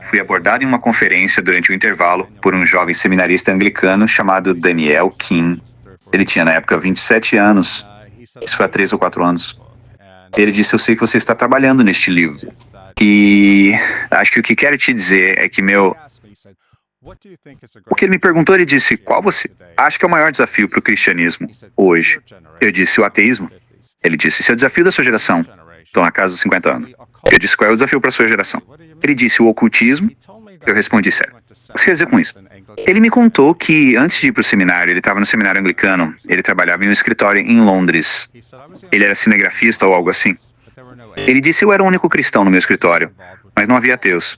Fui abordado em uma conferência durante o intervalo por um jovem seminarista anglicano chamado Daniel King. Ele tinha na época 27 anos. Isso foi há 3 ou 4 anos. Ele disse: eu sei que você está trabalhando neste livro. E acho que o que quero te dizer é que O que ele me perguntou, ele disse: qual você acha que é o maior desafio para o cristianismo hoje? Eu disse: o ateísmo. Ele disse: esse é o desafio da sua geração. Estou na casa dos 50 anos. Eu disse: qual é o desafio para a sua geração? Ele disse: o ocultismo. Eu respondi: sério. O que você quer dizer com isso? Ele me contou que antes de ir para o seminário, ele estava no seminário anglicano, ele trabalhava em um escritório em Londres. Ele era cinegrafista ou algo assim. Ele disse: eu era o único cristão no meu escritório, mas não havia ateus.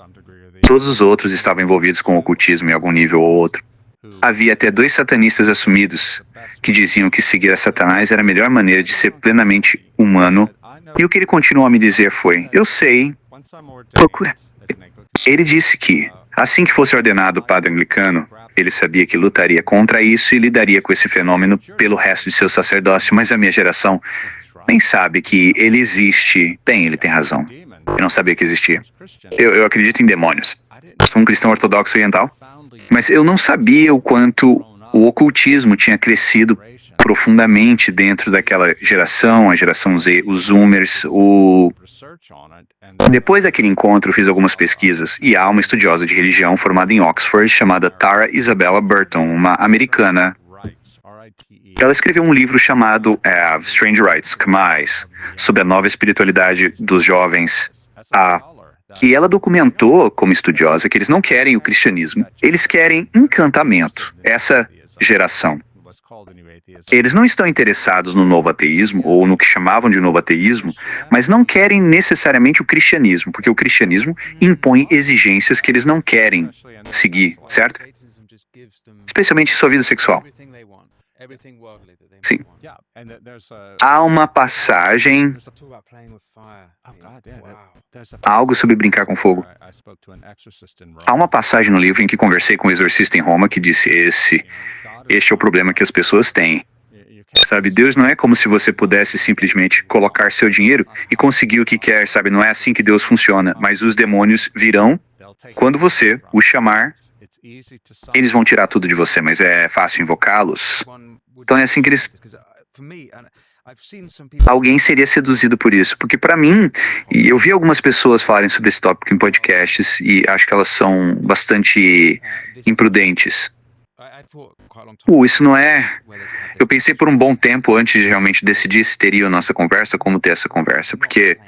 Todos os outros estavam envolvidos com o ocultismo em algum nível ou outro. Havia até 2 satanistas assumidos que diziam que seguir a Satanás era a melhor maneira de ser plenamente humano. E o que ele continuou a me dizer foi: eu sei, procura. Ele disse que, assim que fosse ordenado padre anglicano, ele sabia que lutaria contra isso e lidaria com esse fenômeno pelo resto de seu sacerdócio, mas a minha geração nem sabe que ele existe. Bem, ele tem razão. Eu não sabia que existia. Eu acredito em demônios. Sou um cristão ortodoxo oriental, mas eu não sabia o quanto o ocultismo tinha crescido profundamente dentro daquela geração, a geração Z, os Zoomers, Depois daquele encontro, fiz algumas pesquisas e há uma estudiosa de religião formada em Oxford chamada Tara Isabella Burton, uma americana. Ela escreveu um livro chamado Strange Rites, Kamais, sobre a nova espiritualidade dos jovens. E ela documentou, como estudiosa, que eles não querem o cristianismo, eles querem encantamento. Essa geração. Eles não estão interessados no novo ateísmo, ou no que chamavam de novo ateísmo, mas não querem necessariamente o cristianismo, porque o cristianismo impõe exigências que eles não querem seguir, certo? Especialmente em sua vida sexual. Sim. Há uma passagem, algo sobre brincar com fogo. Há uma passagem no livro em que conversei com um exorcista em Roma que disse: este é o problema que as pessoas têm. Sabe, Deus não é como se você pudesse simplesmente colocar seu dinheiro e conseguir o que quer, sabe? Não é assim que Deus funciona. Mas os demônios virão quando você os chamar. Eles vão tirar tudo de você, mas é fácil invocá-los. Então é assim que eles... Alguém seria seduzido por isso, porque para mim, e eu vi algumas pessoas falarem sobre esse tópico em podcasts e acho que elas são bastante imprudentes. Isso não é... Eu pensei por um bom tempo antes de realmente decidir se teria a nossa conversa, como ter essa conversa, porque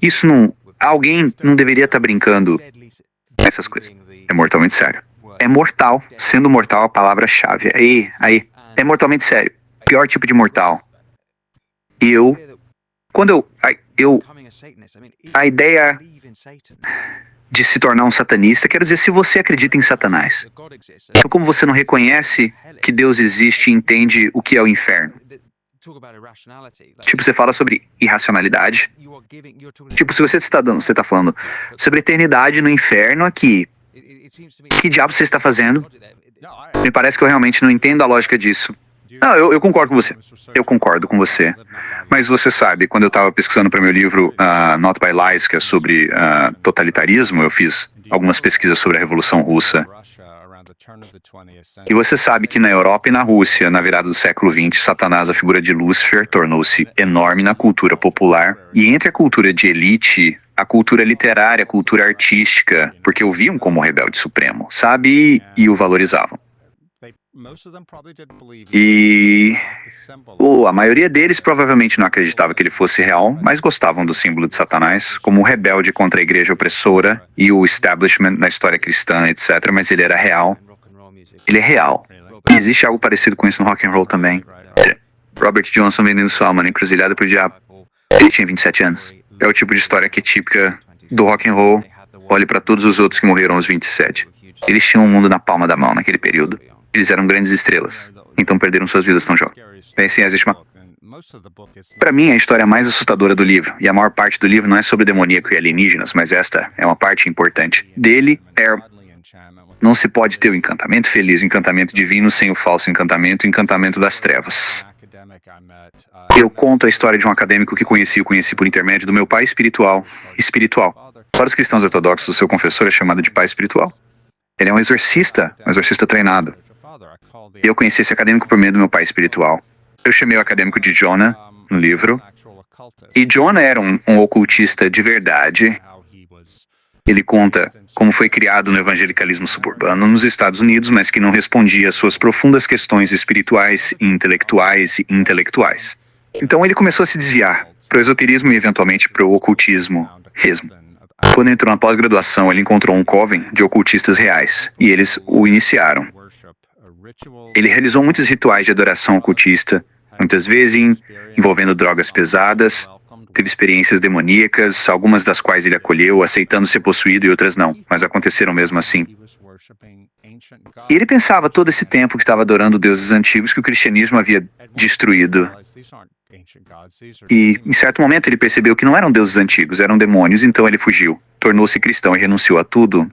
isso não... Alguém não deveria estar brincando com essas coisas. É mortalmente sério. É mortal, sendo mortal a palavra-chave. Aí, é mortalmente sério. Pior tipo de mortal. A ideia de se tornar um satanista, quero dizer, se você acredita em Satanás, então como você não reconhece que Deus existe e entende o que é o inferno? Tipo, você fala sobre irracionalidade. Tipo, se você está falando sobre eternidade no inferno aqui, que diabo você está fazendo? Me parece que eu realmente não entendo a lógica disso. Não, eu concordo com você. Eu concordo com você. Mas você sabe, quando eu estava pesquisando para meu livro Not by Lies, que é sobre totalitarismo, eu fiz algumas pesquisas sobre a Revolução Russa. E você sabe que na Europa e na Rússia, na virada do século XX, Satanás, a figura de Lúcifer, tornou-se enorme na cultura popular. E entre a cultura de elite, a cultura literária, a cultura artística, porque o viam como o rebelde supremo, sabe? E o valorizavam. E a maioria deles provavelmente não acreditava que ele fosse real, mas gostavam do símbolo de Satanás como um rebelde contra a igreja opressora e o establishment na história cristã, etc. Mas ele era real. Ele é real. E existe algo parecido com isso no rock and roll também. Robert Johnson vendendo sua alma na encruzilhada pro diabo. Ele tinha 27 anos. É o tipo de história que é típica do rock and roll. Olhe para todos os outros que morreram aos 27. Eles tinham o mundo na palma da mão naquele período. Eles eram grandes estrelas, então perderam suas vidas tão jovens. Bem, sim, existe uma... Para mim, a história mais assustadora do livro, e a maior parte do livro não é sobre demoníaco e alienígenas, mas esta é uma parte importante. Dele é... Não se pode ter o encantamento feliz, o encantamento divino, sem o falso encantamento, o encantamento das trevas. Eu conto a história de um acadêmico que conheci por intermédio do meu pai espiritual. Espiritual. Para os cristãos ortodoxos, o seu confessor é chamado de pai espiritual. Ele é um exorcista treinado. E eu conheci esse acadêmico por meio do meu pai espiritual. Eu chamei o acadêmico de Jonah no livro. E Jonah era um ocultista de verdade. Ele conta como foi criado no evangelicalismo suburbano nos Estados Unidos, mas que não respondia às suas profundas questões espirituais, intelectuais. Então ele começou a se desviar para o esoterismo e eventualmente para o ocultismo mesmo. Quando entrou na pós-graduação, ele encontrou um coven de ocultistas reais, e eles o iniciaram. Ele realizou muitos rituais de adoração ocultista, muitas vezes envolvendo drogas pesadas, teve experiências demoníacas, algumas das quais ele acolheu, aceitando ser possuído e outras não, mas aconteceram mesmo assim. E ele pensava todo esse tempo que estava adorando deuses antigos que o cristianismo havia destruído. E, em certo momento, ele percebeu que não eram deuses antigos, eram demônios, então ele fugiu, tornou-se cristão e renunciou a tudo.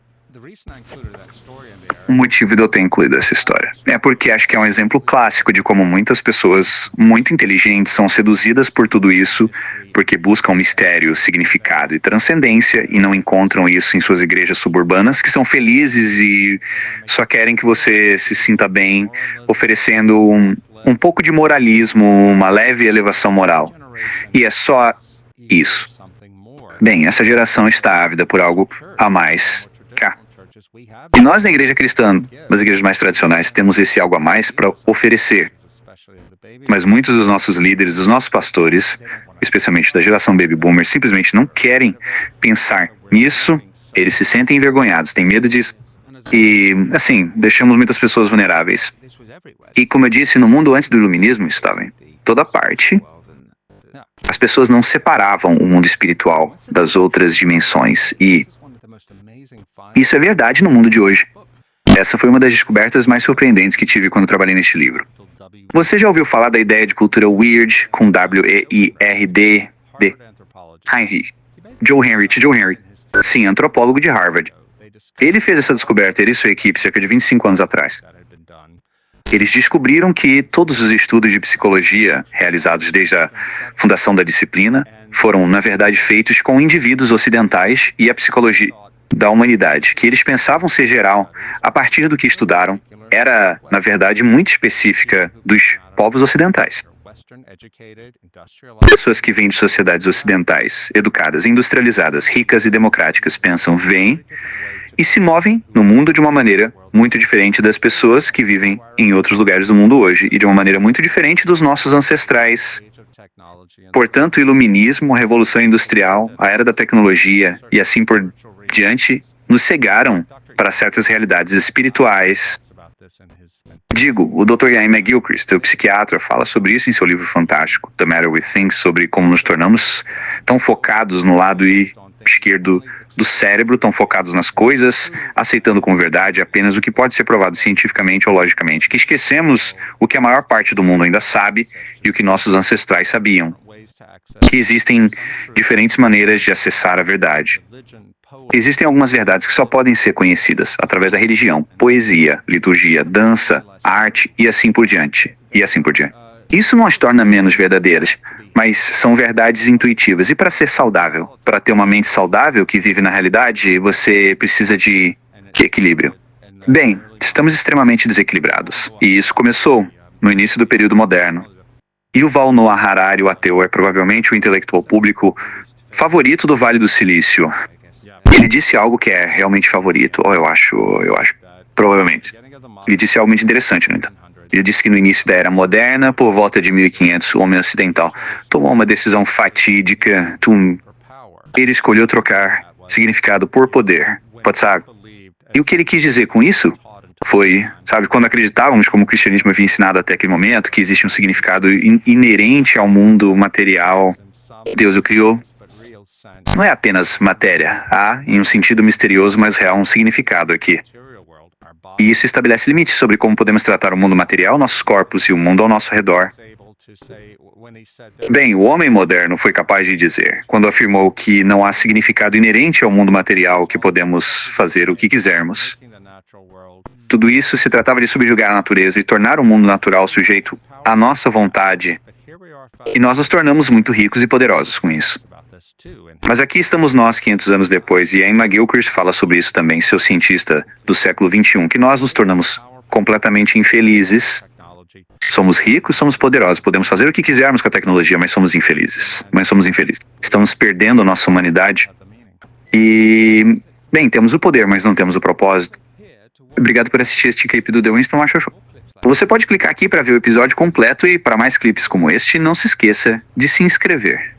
O motivo de eu ter incluído essa história é porque acho que é um exemplo clássico de como muitas pessoas muito inteligentes são seduzidas por tudo isso, porque buscam mistério, significado e transcendência e não encontram isso em suas igrejas suburbanas, que são felizes e só querem que você se sinta bem, oferecendo um pouco de moralismo, uma leve elevação moral. E é só isso. Bem, essa geração está ávida por algo a mais cá. E nós na igreja cristã, nas igrejas mais tradicionais, temos esse algo a mais para oferecer. Mas muitos dos nossos líderes, dos nossos pastores, especialmente da geração Baby Boomer, simplesmente não querem pensar nisso, eles se sentem envergonhados, têm medo disso. E, assim, deixamos muitas pessoas vulneráveis. E, como eu disse, no mundo antes do iluminismo, isso estava em toda parte. As pessoas não separavam o mundo espiritual das outras dimensões. E isso é verdade no mundo de hoje. Essa foi uma das descobertas mais surpreendentes que tive quando trabalhei neste livro. Você já ouviu falar da ideia de cultura weird, com W-E-I-R-D? Joe Henry. Sim, antropólogo de Harvard. Ele fez essa descoberta, ele e sua equipe, cerca de 25 anos atrás. Eles descobriram que todos os estudos de psicologia realizados desde a fundação da disciplina foram, na verdade, feitos com indivíduos ocidentais e a psicologia da humanidade, que eles pensavam ser geral, a partir do que estudaram, era, na verdade, muito específica dos povos ocidentais. Pessoas que vêm de sociedades ocidentais, educadas, industrializadas, ricas e democráticas, pensam, vêm e se movem no mundo de uma maneira muito diferente das pessoas que vivem em outros lugares do mundo hoje, e de uma maneira muito diferente dos nossos ancestrais. Portanto, o iluminismo, a revolução industrial, a era da tecnologia e assim por diante nos cegaram para certas realidades espirituais. Digo, o Dr. Iain McGilchrist, o psiquiatra, fala sobre isso em seu livro fantástico, The Matter with Things, sobre como nos tornamos tão focados no lado esquerdo do cérebro, tão focados nas coisas, aceitando como verdade apenas o que pode ser provado cientificamente ou logicamente, que esquecemos o que a maior parte do mundo ainda sabe e o que nossos ancestrais sabiam, que existem diferentes maneiras de acessar a verdade. Existem algumas verdades que só podem ser conhecidas através da religião, poesia, liturgia, dança, arte e assim por diante. Isso não as torna menos verdadeiras, mas são verdades intuitivas. E para ser saudável, para ter uma mente saudável que vive na realidade, você precisa de equilíbrio. Bem, estamos extremamente desequilibrados. E isso começou no início do período moderno. Yuval Noah Harari, o ateu, é provavelmente o intelectual público favorito do Vale do Silício. Ele disse algo que é realmente favorito, ou eu acho, provavelmente. Ele disse algo muito interessante, no entanto. Ele disse que no início da Era Moderna, por volta de 1500, o homem ocidental tomou uma decisão fatídica. Ele escolheu trocar significado por poder. E o que ele quis dizer com isso foi, quando acreditávamos, como o cristianismo havia ensinado até aquele momento, que existe um significado inerente ao mundo material. Deus o criou. Não é apenas matéria. Há, em um sentido misterioso, mas real, um significado aqui. E isso estabelece limites sobre como podemos tratar o mundo material, nossos corpos e o mundo ao nosso redor. Bem, o homem moderno foi capaz de dizer, quando afirmou que não há significado inerente ao mundo material, que podemos fazer o que quisermos. Tudo isso se tratava de subjugar a natureza e tornar o mundo natural sujeito a nossa vontade, e nós nos tornamos muito ricos e poderosos com isso. Mas aqui estamos nós 500 anos depois, e a Emma Gilchrist fala sobre isso também, seu cientista do século XXI, que nós nos tornamos completamente infelizes. Somos ricos, somos poderosos, podemos fazer o que quisermos com a tecnologia, mas somos infelizes. Estamos perdendo a nossa humanidade. E, bem, temos o poder, mas não temos o propósito. Obrigado por assistir este clipe do The Winston Marshall Show. Você pode clicar aqui para ver o episódio completo e para mais clipes como este, não se esqueça de se inscrever.